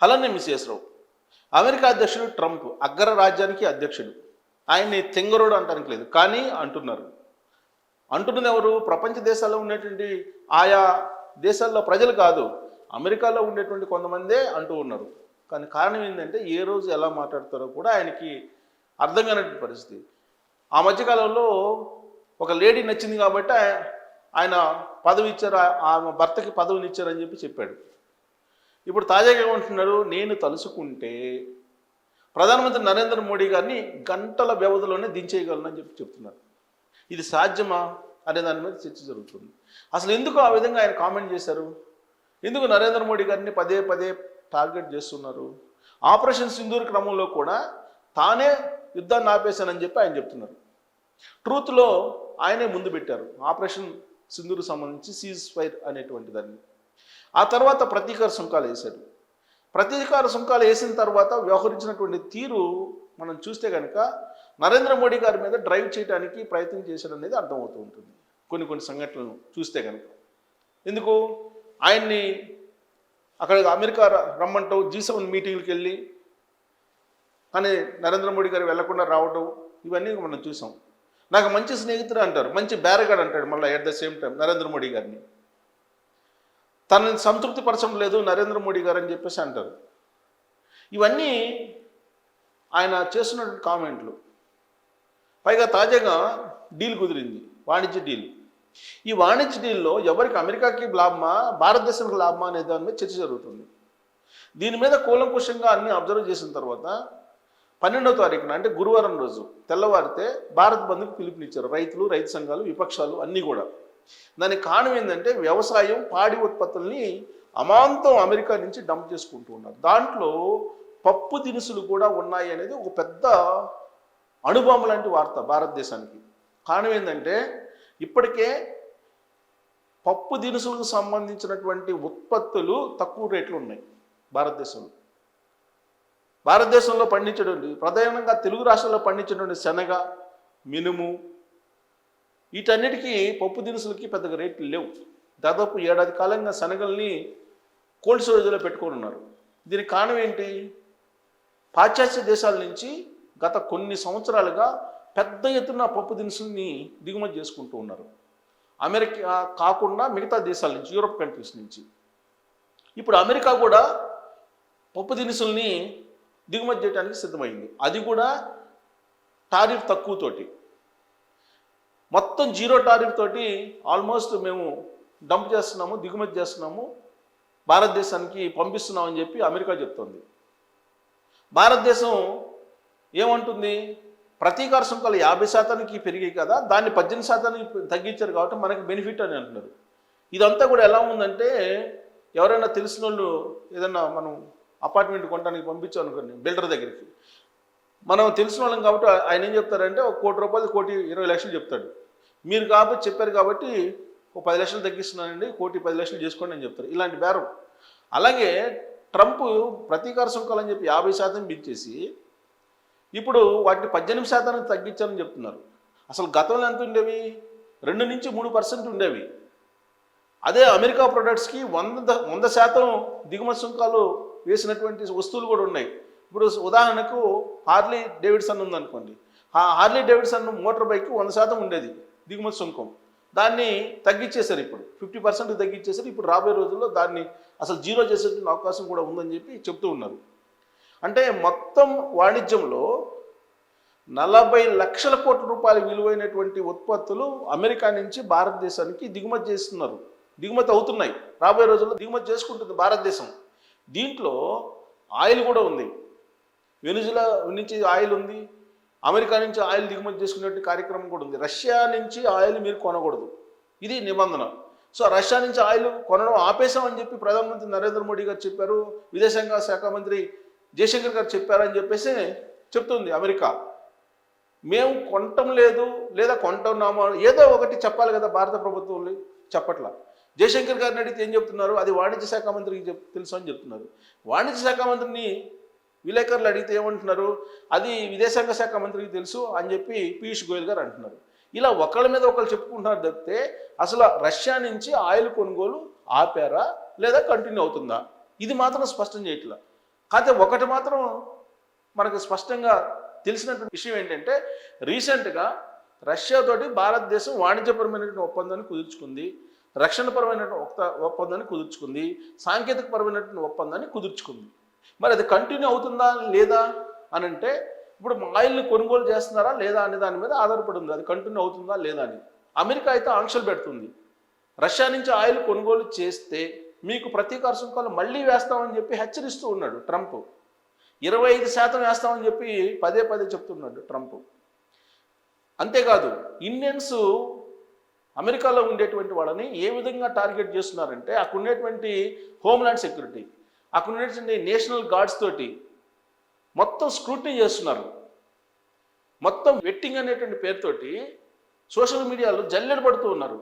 అలానే మిస్ఎస్ రావు. అమెరికా అధ్యక్షుడు ట్రంప్ అగ్ర రాజ్యానికి అధ్యక్షుడు. ఆయన్ని తెంగరోడు అంటానికి లేదు, కానీ అంటున్నారు. అంటున్నది ఎవరు? ప్రపంచ దేశాల్లో ఉన్నటువంటి ఆయా దేశాల్లో ప్రజలు కాదు, అమెరికాలో ఉండేటువంటి కొంతమందే అంటూ ఉన్నారు. కానీ కారణం ఏంటంటే ఏ రోజు ఎలా మాట్లాడతారో కూడా ఆయనకి అర్థం కానటువంటి పరిస్థితి. ఆ మధ్యకాలంలో ఒక లేడీ నచ్చింది కాబట్టి ఆయన పదవి ఇచ్చారు, ఆమె భర్తకి పదవిని ఇచ్చారని చెప్పాడు. ఇప్పుడు తాజాగా ఏమంటున్నారు? నేను తలుసుకుంటే ప్రధానమంత్రి నరేంద్ర మోడీ గారిని గంటల వ్యవధిలోనే దించేయగలనని చెప్తున్నారు. ఇది సాధ్యమా అనే దాని మీద చర్చ జరుగుతుంది. అసలు ఎందుకు ఆ విధంగా ఆయన కామెంట్ చేశారు? ఎందుకు నరేంద్ర మోడీ గారిని పదే పదే టార్గెట్ చేస్తున్నారు? ఆపరేషన్ సింధూర్ క్రమంలో కూడా తానే యుద్ధాన్ని ఆపేశానని ఆయన చెప్తున్నారు. ట్రూత్లో ఆయనే ముందు పెట్టారు ఆపరేషన్ సింధూర్ సంబంధించి సీజ్ ఫైర్ అనేటువంటి దాన్ని. ఆ తర్వాత ప్రతీకార సుంకాలు వేశాడు. ప్రతీకార సుంకాలు వేసిన తర్వాత వ్యవహరించినటువంటి తీరు మనం చూస్తే కనుక నరేంద్ర మోడీ గారి మీద డ్రైవ్ చేయడానికి ప్రయత్నం చేశాడు అనేది అర్థమవుతూ ఉంటుంది కొన్ని సంఘటనలను చూస్తే కనుక. ఎందుకు ఆయన్ని అక్కడ అమెరికా రమ్మంటూ G7 మీటింగ్కి వెళ్ళి కానీ నరేంద్ర మోడీ గారు వెళ్లకుండా రావడం, ఇవన్నీ మనం చూసాం. నాకు మంచి స్నేహితుడు అంటారు, మంచి బేరగాడు అంటాడు మళ్ళీ at the same time Narendra Modi గారిని. తనని సంతృప్తి పరచడం లేదు నరేంద్ర మోడీ గారు అని చెప్పేసి అంటారు. ఇవన్నీ ఆయన చేస్తున్నటువంటి కామెంట్లు. పైగా తాజాగా డీల్ కుదిరింది, వాణిజ్య డీల్. ఈ వాణిజ్య డీల్లో ఎవరికి అమెరికాకి లాభమా భారతదేశానికి లాభమా అనే దాని మీద చర్చ జరుగుతుంది. దీని మీద కూలంకుషంగా అన్ని అబ్జర్వ్ చేసిన తర్వాత 12వ తారీఖున అంటే గురువారం రోజు తెల్లవారితే భారత్ బంద్కు పిలుపునిచ్చారు రైతులు, రైతు సంఘాలు, విపక్షాలు అన్నీ కూడా. దానికి కారణం ఏంటంటే వ్యవసాయం, పాడి ఉత్పత్తుల్ని అమాంతం అమెరికా నుంచి డంప్ చేసుకుంటూ ఉన్నారు. దాంట్లో పప్పు దినుసులు కూడా ఉన్నాయి అనేది ఒక పెద్ద అణుబాంబు లాంటి వార్త భారతదేశానికి. కారణం ఏంటంటే ఇప్పటికే పప్పు దినుసులకు సంబంధించినటువంటి ఉత్పత్తులు తక్కువ రేట్లు ఉన్నాయి భారతదేశంలో. భారతదేశంలో పండించేటువంటి ప్రధానంగా తెలుగు రాష్ట్రాల్లో పండించేటువంటి శనగ, మినుము, వీటన్నిటికీ పప్పు దినుసులకి పెద్దగా రేట్లు లేవు. దాదాపు 7 ఏడాది కాలంగా శనగల్ని కోల్డ్ స్టోరేజ్లో పెట్టుకొని ఉన్నారు. దీనికి కారణం ఏంటి? పాశ్చాత్య దేశాల నుంచి గత కొన్ని సంవత్సరాలుగా పెద్ద ఎత్తున పప్పు దినుసుల్ని దిగుమతి చేసుకుంటూ ఉన్నారు. అమెరికా కాకుండా మిగతా దేశాల నుంచి, యూరోప్ కంట్రీస్ నుంచి. ఇప్పుడు అమెరికా కూడా పప్పు దినుసుల్ని దిగుమతి చేయడానికి సిద్ధమైంది. అది కూడా టారిఫ్ తక్కువతోటి, మొత్తం 0 టారిఫ్ తోటి ఆల్మోస్ట్ మేము డంప్ చేస్తున్నాము, దిగుమతి చేస్తున్నాము, భారతదేశానికి పంపిస్తున్నామని చెప్పి అమెరికా చెప్తుంది. భారతదేశం ఏమంటుంది? ప్రతీకార సుంకాలు 50% పెరిగాయి కదా, దాన్ని 18% తగ్గించారు కాబట్టి మనకి బెనిఫిట్ అని అంటున్నారు. ఇదంతా కూడా ఎలా ఉందంటే, ఎవరైనా తెలిసిన వాళ్ళు ఏదన్నా మనం అపార్ట్మెంట్ కొనడానికి పంపించాం అనుకోండి బిల్డర్ దగ్గరికి, మనం తెలిసిన వాళ్ళం కాబట్టి ఆయన ఏం చెప్తారంటే ఒక ₹1,00,00,000 1,20,00,000 చెప్తాడు. మీరు కాబట్టి చెప్పారు కాబట్టి ఒక 10 లక్షలు తగ్గిస్తున్నానండి, 1,10,00,000 చేసుకోండి అని చెప్తారు. ఇలాంటి బేరం. అలాగే ట్రంప్ ప్రతీకార సుంకాలు అని చెప్పి 50% పెంచేసి ఇప్పుడు వాటిని 18% తగ్గించాలని చెప్తున్నారు. అసలు గతంలో ఎంత ఉండేవి? 2 నుంచి 3% ఉండేవి. అదే అమెరికా ప్రొడక్ట్స్కి 100% దిగుమతి సుంకాలు వేసినటువంటి వస్తువులు కూడా ఉన్నాయి. ఇప్పుడు ఉదాహరణకు హార్లీ డేవిడ్సన్ ఉందనుకోండి, ఆ హార్లీ డేవిడ్సన్ మోటార్ బైక్ 100% ఉండేది దిగుమతి సుంకం, దాన్ని తగ్గించేశారు. ఇప్పుడు 50% తగ్గించేశారు. ఇప్పుడు రాబోయే రోజుల్లో దాన్ని అసలు 0 చేసేటువంటి అవకాశం కూడా ఉందని చెప్తూ ఉన్నారు. అంటే మొత్తం వాణిజ్యంలో 40 లక్షల కోట్ల రూపాయల విలువైనటువంటి ఉత్పత్తులు అమెరికా నుంచి భారతదేశానికి దిగుమతి చేస్తున్నారు, దిగుమతి అవుతున్నాయి. రాబోయే రోజుల్లో దిగుమతి చేసుకుంటుంది భారతదేశం. దీంట్లో ఆయిల్ కూడా ఉంది, వెనిజులా నుంచి ఆయిల్ ఉంది, అమెరికా నుంచి ఆయిల్ దిగుమతి చేసుకునే కార్యక్రమం కూడా ఉంది. రష్యా నుంచి ఆయిల్ మీరు కొనకూడదు, ఇది నిబంధన. సో రష్యా నుంచి ఆయిల్ కొనడం ఆపేశామని చెప్పి ప్రధానమంత్రి నరేంద్ర మోడీ గారు చెప్పారు, విదేశాంగ శాఖ మంత్రి జయశంకర్ గారు చెప్పారని చెప్పేసి చెప్తుంది అమెరికా. మేము కొనటం లేదు లేదా కొంటున్నాము ఏదో ఒకటి చెప్పాలి కదా భారత ప్రభుత్వం, చెప్పట్లా. జయశంకర్ గారిని అడిగితే ఏం చెప్తున్నారు? అది వాణిజ్య శాఖ మంత్రికి తెలుసు అని చెప్తున్నారు. వాణిజ్య శాఖ మంత్రిని విలేకరులు అడిగితే ఏమంటున్నారు? అది విదేశాంగ శాఖ మంత్రికి తెలుసు అని చెప్పి పీయూష్ గోయల్ గారు అంటున్నారు. ఇలా ఒకళ్ళ మీద ఒకళ్ళు చెప్పుకుంటున్నారు తప్పితే అసలు రష్యా నుంచి ఆయిల్ కొనుగోలు ఆపారా లేదా కంటిన్యూ అవుతుందా, ఇది మాత్రం స్పష్టం చేయట్లా. కాకపోతే ఒకటి మాత్రం మనకు స్పష్టంగా తెలిసినటువంటి విషయం ఏంటంటే రీసెంట్గా రష్యాతోటి భారతదేశం వాణిజ్యపరమైనటువంటి ఒప్పందాన్ని కుదుర్చుకుంది, రక్షణపరమైనటువంటి ఒప్పందాన్ని కుదుర్చుకుంది, సాంకేతికపరమైనటువంటి ఒప్పందాన్ని కుదుర్చుకుంది. మరి అది కంటిన్యూ అవుతుందా లేదా అని అంటే ఇప్పుడు ఆయిల్ని కొనుగోలు చేస్తున్నారా లేదా అనే దాని మీద ఆధారపడి ఉంది, అది కంటిన్యూ అవుతుందా లేదా అని. అమెరికా అయితే ఆంక్షలు పెడుతుంది, రష్యా నుంచి ఆయిల్ కొనుగోలు చేస్తే మీకు ప్రతీకార సుంకాలు మళ్ళీ వేస్తామని చెప్పి హెచ్చరిస్తూ ఉన్నాడు ట్రంప్. 25% వేస్తామని చెప్పి పదే పదే చెప్తున్నాడు ట్రంప్. అంతేకాదు ఇండియన్స్ అమెరికాలో ఉండేటువంటి వాళ్ళని ఏ విధంగా టార్గెట్ చేస్తున్నారంటే అక్కడ ఉండేటువంటి హోమ్లాండ్ సెక్యూరిటీ, అక్కడ ఉండేటువంటి నేషనల్ గార్డ్స్ తోటి మొత్తం స్క్రూటినీ చేస్తున్నారు. మొత్తం వెట్టింగ్ అనేటువంటి పేరుతోటి సోషల్ మీడియాలో జల్లెడ పడుతూ ఉన్నారు.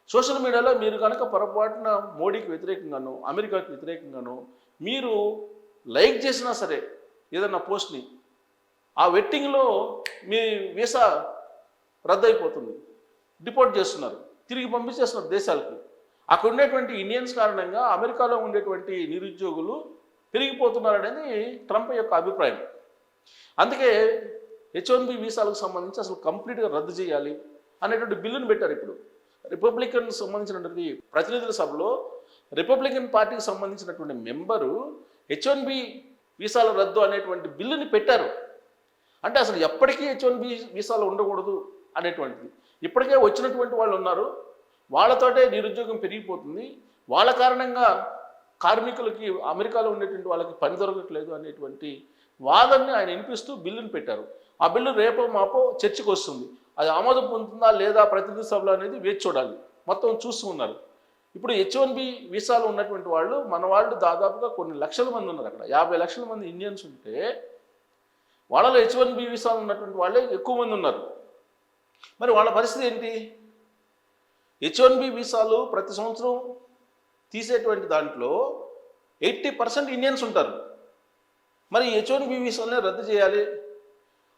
సోషల్ మీడియాలో మీరు కనుక పొరపాటున మోడీకి వ్యతిరేకంగానో అమెరికాకి వ్యతిరేకంగానో మీరు లైక్ చేసినా సరే ఏదన్నా పోస్ట్ని, ఆ వెట్టింగ్లో మీ వీసా రద్దయిపోతుంది, డిపోర్ట్ చేస్తున్నారు, తిరిగి పంపించేస్తున్నారు దేశాలకి. అక్కడ ఉండేటువంటి ఇండియన్స్ కారణంగా అమెరికాలో ఉండేటువంటి నిరుద్యోగులు పెరిగిపోతున్నారనేది ట్రంప్ యొక్క అభిప్రాయం. అందుకే H1B వీసాలకు సంబంధించి అసలు కంప్లీట్గా రద్దు చేయాలి అనేటువంటి బిల్లును పెట్టారు. ఇప్పుడు రిపబ్లికన్ సంబంధించినటువంటి ప్రతినిధుల సభలో రిపబ్లికన్ పార్టీకి సంబంధించినటువంటి మెంబరు H1B వీసాల రద్దు అనేటువంటి బిల్లుని పెట్టారు. అంటే అసలు ఎప్పటికీ H1B వీసాలు ఉండకూడదు అనేటువంటిది. ఇప్పటికే వచ్చినటువంటి వాళ్ళు ఉన్నారు, వాళ్ళతోటే నిరుద్యోగం పెరిగిపోతుంది, వాళ్ళ కారణంగా కార్మికులకి అమెరికాలో ఉండేటువంటి వాళ్ళకి పని దొరకట్లేదు అనేటువంటి వాదనని ఆయన వినిపిస్తూ బిల్లుని పెట్టారు. ఆ బిల్లు రేపో మాపో చర్చకు వస్తుంది, అది ఆమోదం పొందుతుందా లేదా ప్రతినిధి సభలో అనేది వేచి చూడాలి. మొత్తం చూస్తూ ఉన్నారు. ఇప్పుడు H1B వీసాలు ఉన్నటువంటి వాళ్ళు మన వాళ్ళు దాదాపుగా కొన్ని లక్షల మంది ఉన్నారు. అక్కడ 50 లక్షల మంది ఇండియన్స్ ఉంటే వాళ్ళలో H1B వీసాలు ఉన్నటువంటి వాళ్ళే ఎక్కువ మంది ఉన్నారు. మరి వాళ్ళ పరిస్థితి ఏంటి? H1B వీసాలు ప్రతి సంవత్సరం తీసేటువంటి దాంట్లో 80% ఇండియన్స్ ఉంటారు. మరి H1B వీసాలనే రద్దు చేయాలి,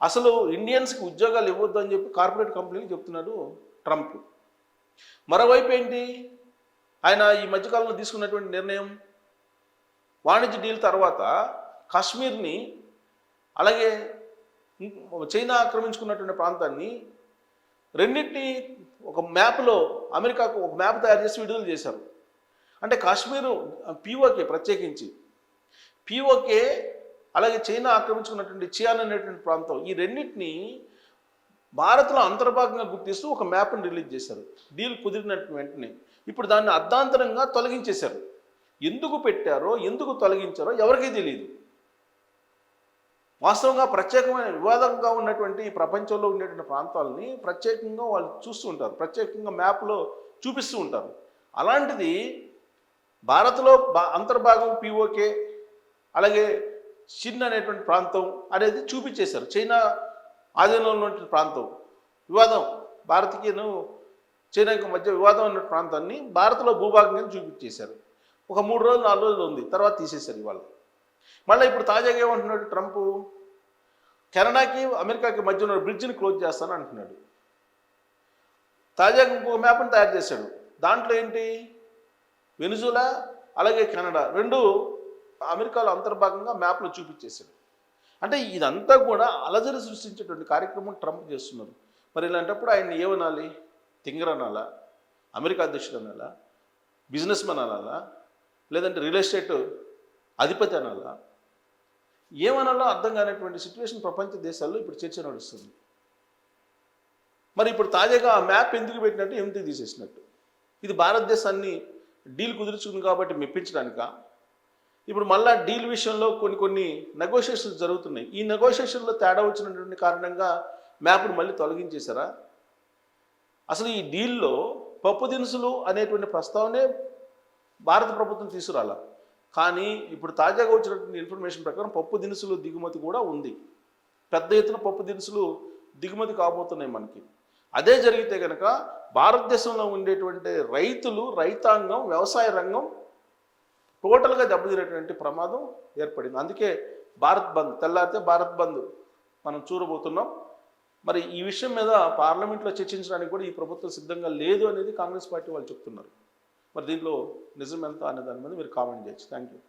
అసలు ఇండియన్స్కి ఉద్యోగాలు ఇవ్వద్దు అని చెప్పి కార్పొరేట్ కంపెనీలు చెప్తున్నాడు ట్రంప్. మరోవైపు ఏంటి, ఆయన ఈ మధ్యకాలంలో తీసుకున్నటువంటి నిర్ణయం, వాణిజ్య డీల్ తర్వాత కాశ్మీర్ని అలాగే చైనా ఆక్రమించుకున్నటువంటి ప్రాంతాన్ని రెండింటినీ ఒక మ్యాప్లో అమెరికాకు ఒక మ్యాప్ తయారు చేసి విడుదల చేశారు. అంటే కాశ్మీరు పీఓకే ప్రత్యేకించి పీఓకే అలాగే చైనా ఆక్రమించుకున్నటువంటి చియాన్ అనేటువంటి ప్రాంతం, ఈ రెండింటినీ భారత్లో అంతర్భాగంగా గుర్తిస్తూ ఒక మ్యాప్ని రిలీజ్ చేశారు డీల్ కుదిరినట్టు వెంటనే. ఇప్పుడు దాన్ని అర్ధాంతరంగా తొలగించేశారు. ఎందుకు పెట్టారో ఎందుకు తొలగించారో ఎవరికీ తెలియదు. వాస్తవంగా ప్రత్యేకమైన వివాదంగా ఉన్నటువంటి ప్రపంచంలో ఉండేటువంటి ప్రాంతాలని ప్రత్యేకంగా వాళ్ళు చూస్తూ ఉంటారు, ప్రత్యేకంగా మ్యాప్లో చూపిస్తూ ఉంటారు. అలాంటిది భారత్లో అంతర్భాగం పీఓకే అలాగే చిన్ అనేటువంటి ప్రాంతం అనేది చూపించేశారు. చైనా ఆధీనంలో ఉన్నటువంటి ప్రాంతం, వివాదం భారత్కిను చైనాకి మధ్య వివాదం ఉన్న ప్రాంతాన్ని భారత్లో భూభాగంగా చూపించేశారు. ఒక 3 రోజులు 4 రోజులు ఉంది, తర్వాత తీసేశారు ఇవాళ. మళ్ళీ ఇప్పుడు తాజాగా ఏమంటున్నాడు ట్రంప్, కెనడాకి అమెరికాకి మధ్య ఉన్న బ్రిడ్జ్ని క్లోజ్ చేస్తాను అంటున్నాడు. తాజాగా ఇంకొక మ్యాప్ని తయారు చేశాడు. దాంట్లో ఏంటి, వెనుజులా అలాగే కెనడా రెండు అమెరికాలో అంతర్భాగంగా మ్యాప్లో చూపించేశాడు. అంటే ఇదంతా కూడా అలజడి సృష్టించేటువంటి కార్యక్రమం ట్రంప్ చేస్తున్నారు. మరి ఇలాంటప్పుడు ఆయన ఏమనాలి, తింగర్ అనాలా, అమెరికా అధ్యక్షుడు అనాలా, బిజినెస్ మ్యాన్ అనాలా, లేదంటే రియల్ ఎస్టేట్ అధిపతి అనాలా, ఏమనాలో అర్థం కానటువంటి సిచ్యువేషన్ ప్రపంచ దేశాల్లో ఇప్పుడు చర్చ నడుస్తుంది. మరి ఇప్పుడు తాజాగా ఆ మ్యాప్ ఎందుకు పెట్టినట్టు ఏమిటి తీసేసినట్టు, ఇది భారతదేశాన్ని డీల్ కుదుర్చుకుంది కాబట్టి మెప్పించడానిక? ఇప్పుడు మళ్ళా డీల్ విషయంలో కొన్ని నెగోషియేషన్స్ జరుగుతున్నాయి. ఈ నెగోషియేషన్లో తేడా వచ్చినటువంటి కారణంగా మ్యాప్ను మళ్ళీ తొలగించేశారా? అసలు ఈ డీల్లో పప్పు దినుసులు అనేటువంటి ప్రస్తావనే భారత ప్రభుత్వం తీసుకురాలా. కానీ ఇప్పుడు తాజాగా వచ్చినటువంటి ఇన్ఫర్మేషన్ ప్రకారం పప్పు దినుసులు దిగుమతి కూడా ఉంది. పెద్ద ఎత్తున పప్పు దినుసులు దిగుమతి కాబోతున్నాయి మనకి. అదే జరిగితే కనుక భారతదేశంలో ఉండేటువంటి రైతులు, రైతాంగం, వ్యవసాయ రంగం టోటల్గా దెబ్బతినేటువంటి ప్రమాదం ఏర్పడింది. అందుకే భారత్ బంద్, తెల్లారితే భారత్ బంద్ మనం చూడబోతున్నాం. మరి ఈ విషయం మీద పార్లమెంట్లో చర్చించడానికి కూడా ఈ ప్రభుత్వం సిద్ధంగా లేదు అనేది కాంగ్రెస్ పార్టీ వాళ్ళు చెప్తున్నారు. మరి దీంట్లో నిజం ఎంత అనే దాని మీద మీరు కామెంట్ చేయొచ్చు. Thank you.